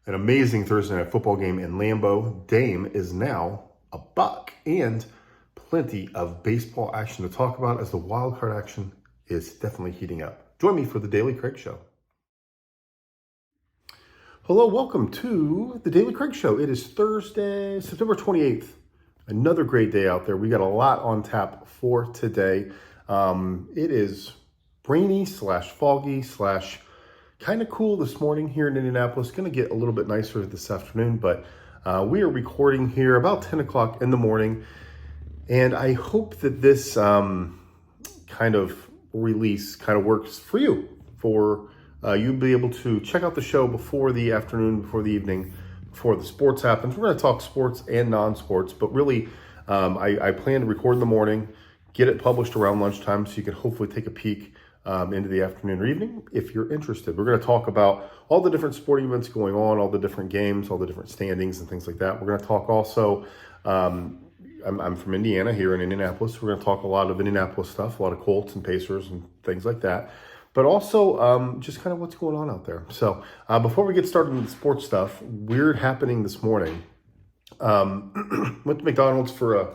An amazing Thursday night football game in Lambeau. Dame is now a buck, and plenty of baseball action to talk about as the wild card action is definitely heating up. Join me for the Daily Craig Show. Hello, welcome to the Daily Craig Show. It is Thursday, September 28th. Another great day out there. We got a lot on tap for today. It is rainy / foggy / kind of cool this morning here in Indianapolis. Going to get a little bit nicer this afternoon, but we are recording here about 10 o'clock in the morning. And I hope that this kind of release kind of works for you, for you be able to check out the show before the afternoon, before the evening, before the sports happens. We're going to talk sports and non-sports, but really I plan to record in the morning, get it published around lunchtime so you can hopefully take a peek into the afternoon or evening if you're interested. We're going to talk about all the different sporting events going on, all the different games, all the different standings and things like that. We're going to talk also, I'm from Indiana here in Indianapolis. We're going to talk a lot of Indianapolis stuff, a lot of Colts and Pacers and things like that. But also just kind of what's going on out there. So before we get started with the sports stuff, weird happening this morning. Went to McDonald's for a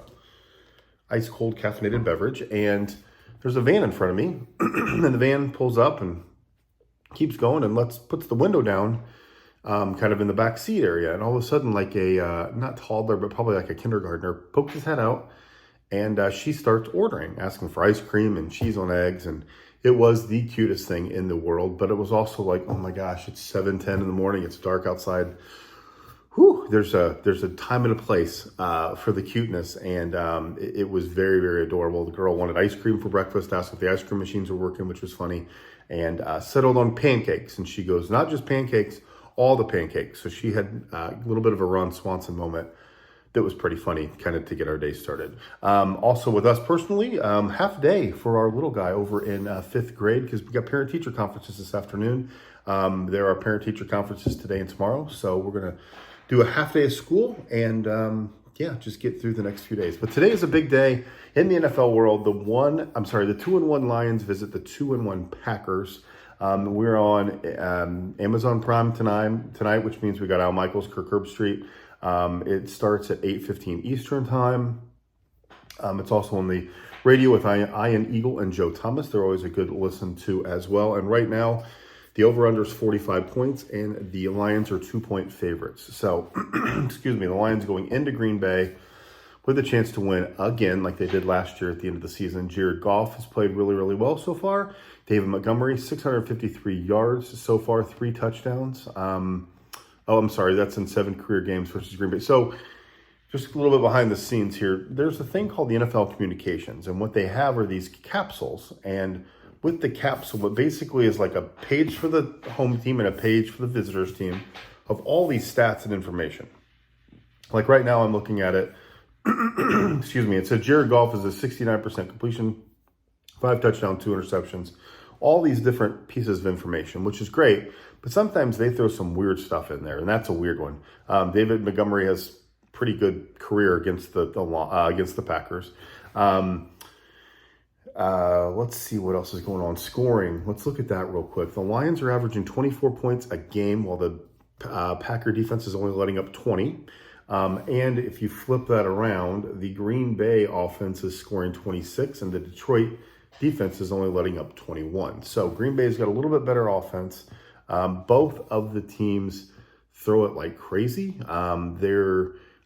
ice cold caffeinated beverage, and there's a van in front of me, and the van pulls up and keeps going and puts the window down kind of in the back seat area. And all of a sudden, like a, not toddler, but probably like a kindergartner, pokes his head out, and she starts ordering, asking for ice cream and cheese on eggs. And it was the cutest thing in the world, but it was also like, oh my gosh, it's 7:10 in the morning. It's dark outside. Whew, there's a time and a place for the cuteness, and it was very, very adorable. The girl wanted ice cream for breakfast, asked if the ice cream machines were working, which was funny, and settled on pancakes. And she goes, not just pancakes, all the pancakes. So she had a little bit of a Ron Swanson moment that was pretty funny, kind of to get our day started. Also with us personally, half day for our little guy over in 5th grade, because we got parent-teacher conferences this afternoon. There are parent-teacher conferences today and tomorrow, so we're going to do a half day of school and just get through the next few days. But today is a big day in the NFL world. The 2-1 Lions visit the 2-1 Packers. We're on Amazon Prime tonight, which means we got Al Michaels, Kirk Herbstreit. It starts at 8:15 Eastern time. It's also on the radio with Ian Eagle and Joe Thomas. They're always a good listen to as well. And right now, the over-under is 45 points, and the Lions are 2-point favorites. So, excuse me, the Lions going into Green Bay with a chance to win again, like they did last year at the end of the season. Jared Goff has played really, really well so far. David Montgomery, 653 yards so far, 3 touchdowns. That's in 7 career games versus Green Bay. So, just a little bit behind the scenes here. There's a thing called the NFL Communications, and what they have are these capsules, and with the capsule, it basically is like a page for the home team and a page for the visitors team of all these stats and information. Like right now, I'm looking at it. Excuse me. It says Jared Goff is a 69% completion, 5 touchdowns, 2 interceptions. All these different pieces of information, which is great. But sometimes they throw some weird stuff in there, and that's a weird one. David Montgomery has pretty good career against the Packers. Let's see what else is going on. Scoring. Let's look at that real quick. The Lions are averaging 24 points a game, while the Packer defense is only letting up 20. And if you flip that around, the Green Bay offense is scoring 26, and the Detroit defense is only letting up 21. So Green Bay's got a little bit better offense. Both of the teams throw it like crazy.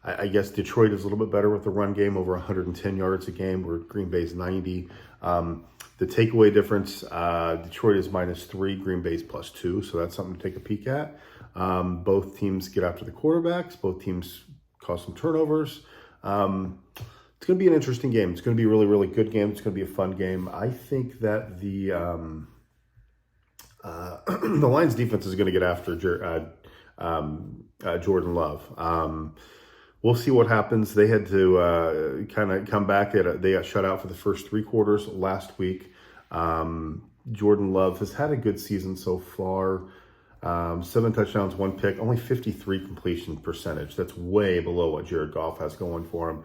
I guess Detroit is a little bit better with the run game, over 110 yards a game, where Green Bay's 90. The takeaway difference, Detroit is -3, Green Bay's +2, so that's something to take a peek at. Both teams get after the quarterbacks. Both teams cause some turnovers. It's going to be an interesting game. It's going to be a really, really good game. It's going to be a fun game. I think that the the Lions defense is going to get after Jordan Love. We'll see what happens. They had to kind of come back. They got shut out for the first 3 quarters last week. Jordan Love has had a good season so far. 7 touchdowns, 1 pick, only 53 completion percentage. That's way below what Jared Goff has going for him.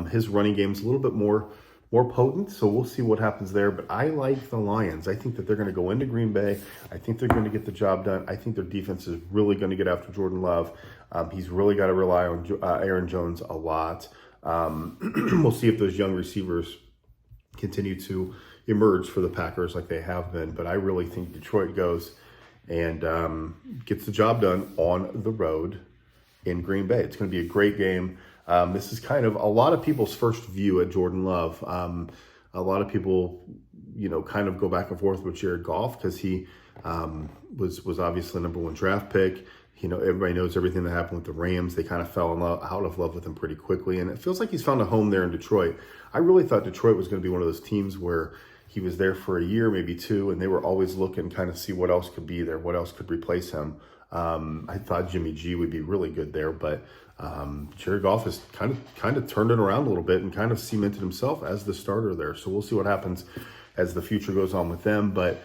His running game is a little bit more more potent. So we'll see what happens there. But I like the Lions. I think that they're going to go into Green Bay. I think they're going to get the job done. I think their defense is really going to get after Jordan Love. He's really got to rely on Aaron Jones a lot. We'll see if those young receivers continue to emerge for the Packers like they have been. But I really think Detroit goes and gets the job done on the road in Green Bay. It's going to be a great game. This is kind of a lot of people's first view at Jordan Love. A lot of people, kind of go back and forth with Jared Goff because he was obviously the #1 draft pick. Everybody knows everything that happened with the Rams. They kind of fell out of love with him pretty quickly, and it feels like he's found a home there in Detroit. I really thought Detroit was going to be one of those teams where he was there for a year, maybe two, and they were always looking kind of see what else could be there, what else could replace him. I thought Jimmy G would be really good there, but Jared Goff has kind of turned it around a little bit and kind of cemented himself as the starter there. So we'll see what happens as the future goes on with them. But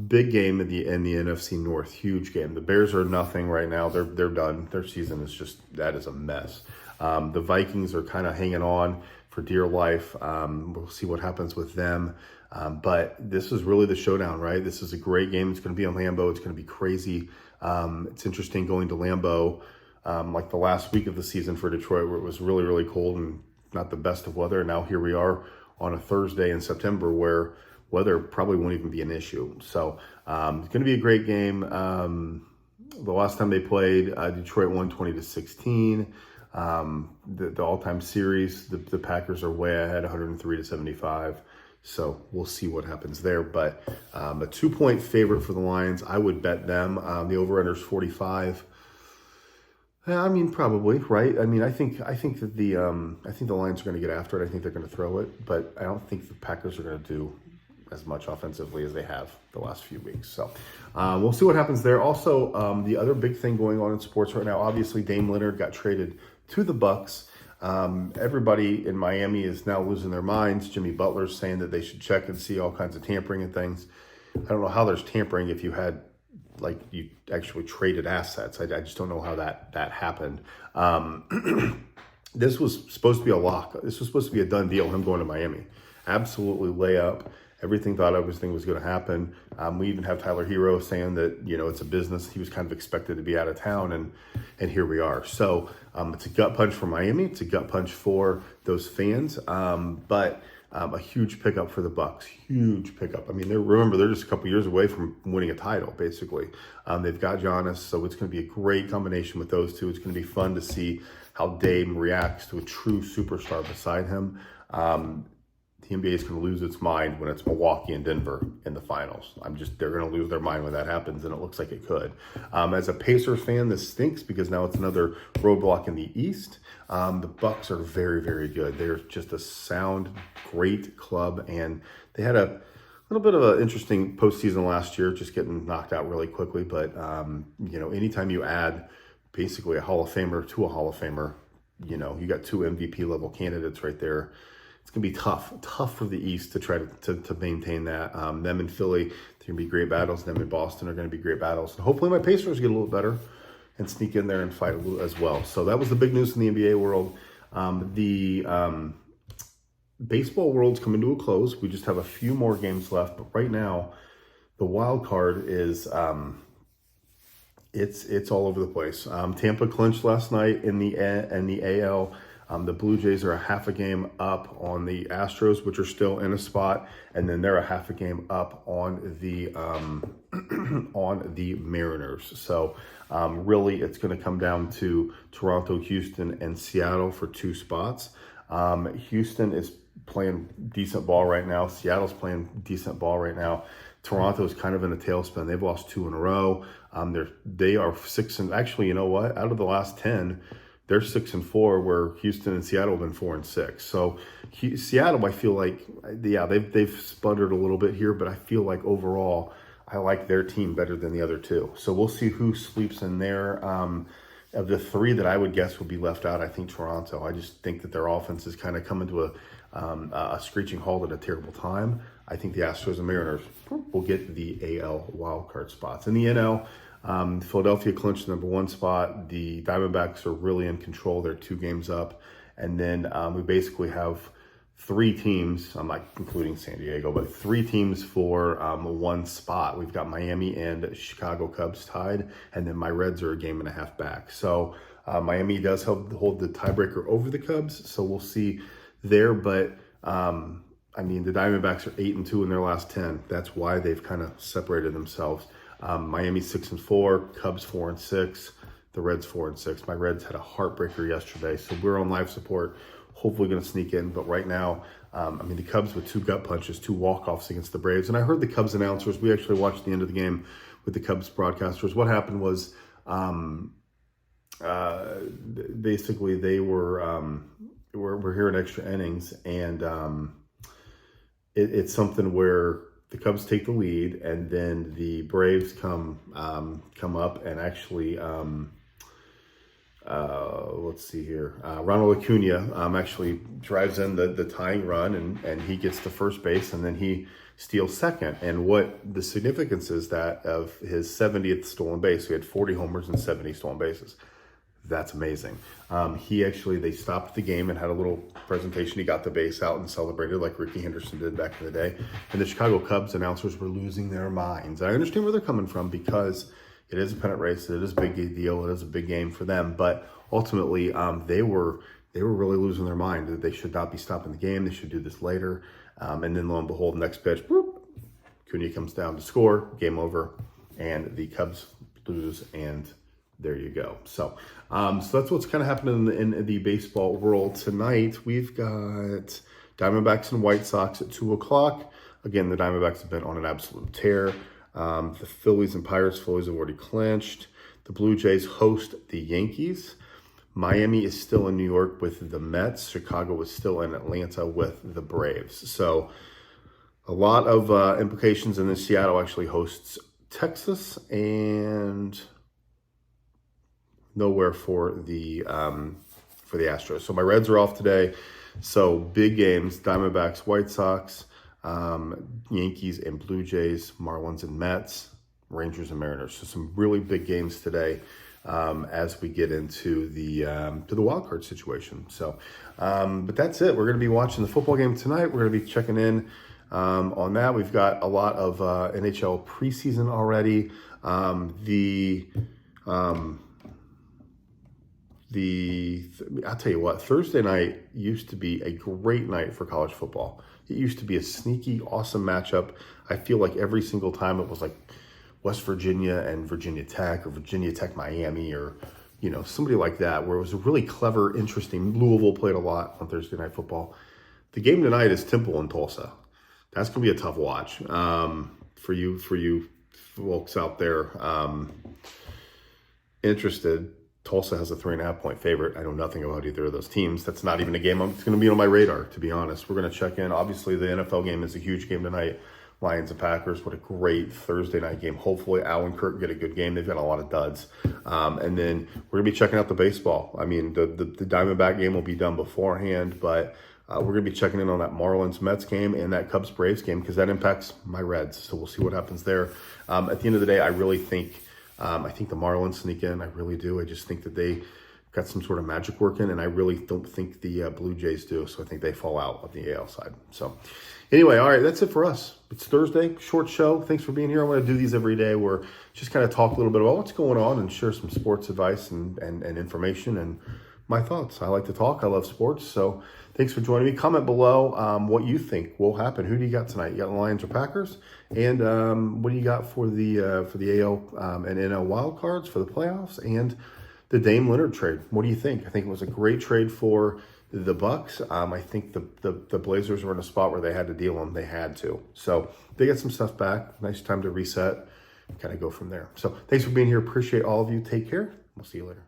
big game in the NFC North, huge game. The Bears are nothing right now. They're done. Their season is a mess. The Vikings are kind of hanging on for dear life. We'll see what happens with them. But this is really the showdown, right? This is a great game. It's going to be on Lambeau. It's going to be crazy. It's interesting going to Lambeau like the last week of the season for Detroit, where it was really, really cold and not the best of weather. And now here we are on a Thursday in September where weather probably won't even be an issue. So it's going to be a great game. The last time they played, Detroit won 20-16. The all-time series, the Packers are way ahead, 103-75. So we'll see what happens there. But a 2-point favorite for the Lions. I would bet them. The over-under is 45. I mean, probably, right? I mean, I think that the Lions are going to get after it. I think they're going to throw it, but I don't think the Packers are going to do as much offensively as they have the last few weeks. So we'll see what happens there. Also, the other big thing going on in sports right now, obviously Dame Lillard got traded to the Bucks. Everybody in Miami is now losing their minds. Jimmy Butler's saying that they should check and see all kinds of tampering and things. I don't know how there's tampering if you had, you actually traded assets. I just don't know how that happened. This was supposed to be a lock. This was supposed to be a done deal, him going to Miami. Absolutely layup. Everything was going to happen. We even have Tyler Hero saying that, it's a business. He was kind of expected to be out of town, and here we are. So it's a gut punch for Miami. It's a gut punch for those fans. But a huge pickup for the Bucks. Huge pickup. I mean, they're just a couple years away from winning a title, basically. They've got Giannis, so it's going to be a great combination with those two. It's going to be fun to see how Dame reacts to a true superstar beside him. The NBA is going to lose its mind when it's Milwaukee and Denver in the finals. They're going to lose their mind when that happens, and it looks like it could. As a Pacers fan, this stinks because now it's another roadblock in the East. The Bucks are very, very good. They're just a sound, great club, and they had a little bit of an interesting postseason last year, just getting knocked out really quickly. But, anytime you add basically a Hall of Famer to a Hall of Famer, you got two MVP level candidates right there. It's going to be tough for the East to try to maintain that. Them in Philly, they're going to be great battles. Them in Boston are going to be great battles. And hopefully my Pacers get a little better and sneak in there and fight a little as well. So that was the big news in the NBA world. The baseball world's coming to a close. We just have a few more games left. But right now, the wild card is it's all over the place. Tampa clinched last night in the AL. The Blue Jays are a half a game up on the Astros, which are still in a spot, and then they're a half a game up on the on the Mariners. So really, it's going to come down to Toronto, Houston, and Seattle for 2 spots. Houston is playing decent ball right now. Seattle's playing decent ball right now. Toronto's kind of in a tailspin. They've lost 2 in a row. They are 6 and actually, you know what? Out of the last 10. They're 6-4, where Houston and Seattle have been 4-6. So Seattle, I feel like, they've sputtered a little bit here, but I feel like overall, I like their team better than the other 2. So we'll see who sleeps in there. Of the 3 that I would guess will be left out, I think Toronto. I just think that their offense is kind of coming to a screeching halt at a terrible time. I think the Astros and Mariners will get the AL wildcard spots. In the NL, Philadelphia clinched the #1 spot. The Diamondbacks are really in control. They're 2 games up. And then we basically have three teams, I'm not including San Diego, but three teams for one spot. We've got Miami and Chicago Cubs tied, and then my Reds are a game and a half back. So Miami does hold the tiebreaker over the Cubs, so we'll see there. But I mean, the Diamondbacks are 8-2 in their last 10. That's why they've kind of separated themselves. Miami 6-4, Cubs 4-6, the Reds 4-6. My Reds had a heartbreaker yesterday, so we're on live support. Hopefully going to sneak in, but right now, I mean, the Cubs with two gut punches, two walk-offs against the Braves. And I heard the Cubs announcers. We actually watched the end of the game with the Cubs broadcasters. What happened was basically they were here in extra innings, and it's something where the Cubs take the lead, and then the Braves come up and actually, let's see here, Ronald Acuna actually drives in the tying run, and he gets to first base, and then he steals second. And what the significance is that of his 70th stolen base, he had 40 homers and 70 stolen bases. That's amazing. They stopped the game and had a little presentation. He got the base out and celebrated like Ricky Henderson did back in the day. And the Chicago Cubs announcers were losing their minds. I understand where they're coming from, because it is a pennant race. It is a big deal. It is a big game for them. But ultimately, they were really losing their mind. That they should not be stopping the game. They should do this later. And then lo and behold, next pitch, boop, Acuna comes down to score. Game over. And the Cubs lose, and there you go. So that's what's kind of happening in the baseball world tonight. We've got Diamondbacks and White Sox at 2 o'clock. Again, the Diamondbacks have been on an absolute tear. The Phillies and Pirates. Phillies have already clinched. The Blue Jays host the Yankees. Miami is still in New York with the Mets. Chicago is still in Atlanta with the Braves. So a lot of implications. And then Seattle actually hosts Texas, and nowhere for the Astros. So my Reds are off today. So big games: Diamondbacks, White Sox, Yankees and Blue Jays, Marlins and Mets, Rangers and Mariners. So some really big games today as we get into the wild card situation. So, but that's it. We're going to be watching the football game tonight. We're going to be checking in on that. We've got a lot of NHL preseason already. I'll tell you what, Thursday night used to be a great night for college football. It used to be a sneaky, awesome matchup. I feel like every single time it was like West Virginia and Virginia Tech, or Virginia Tech Miami, or somebody like that, where it was a really clever, interesting. Louisville played a lot on Thursday Night Football. The game tonight is Temple and Tulsa. That's going to be a tough watch for you folks out there interested. Tulsa has a 3.5-point favorite. I know nothing about either of those teams. That's not even a game that's going to be on my radar, to be honest. We're going to check in. Obviously, the NFL game is a huge game tonight. Lions and Packers. What a great Thursday night game. Hopefully, Al and Kirk get a good game. They've got a lot of duds. And then we're going to be checking out the baseball. I mean, the Diamondback game will be done beforehand, but we're going to be checking in on that Marlins-Mets game and that Cubs-Braves game, because that impacts my Reds. So we'll see what happens there. At the end of the day, I really think the Marlins sneak in. I really do. I just think that they got some sort of magic working, and I really don't think the Blue Jays do. So I think they fall out on the AL side. So anyway, all right, that's it for us. It's Thursday, short show. Thanks for being here. I'm going to do these every day where just kind of talk a little bit about what's going on and share some sports advice and information and my thoughts. I like to talk. I love sports. So thanks for joining me. Comment below what you think will happen. Who do you got tonight? You got the Lions or Packers? And what do you got for the AL and NL wild cards for the playoffs and the Dame Leonard trade? What do you think? I think it was a great trade for the Bucks. I think the Blazers were in a spot where they had to deal them. They had to. So they get some stuff back. Nice time to reset. Kind of go from there. So thanks for being here. Appreciate all of you. Take care. We'll see you later.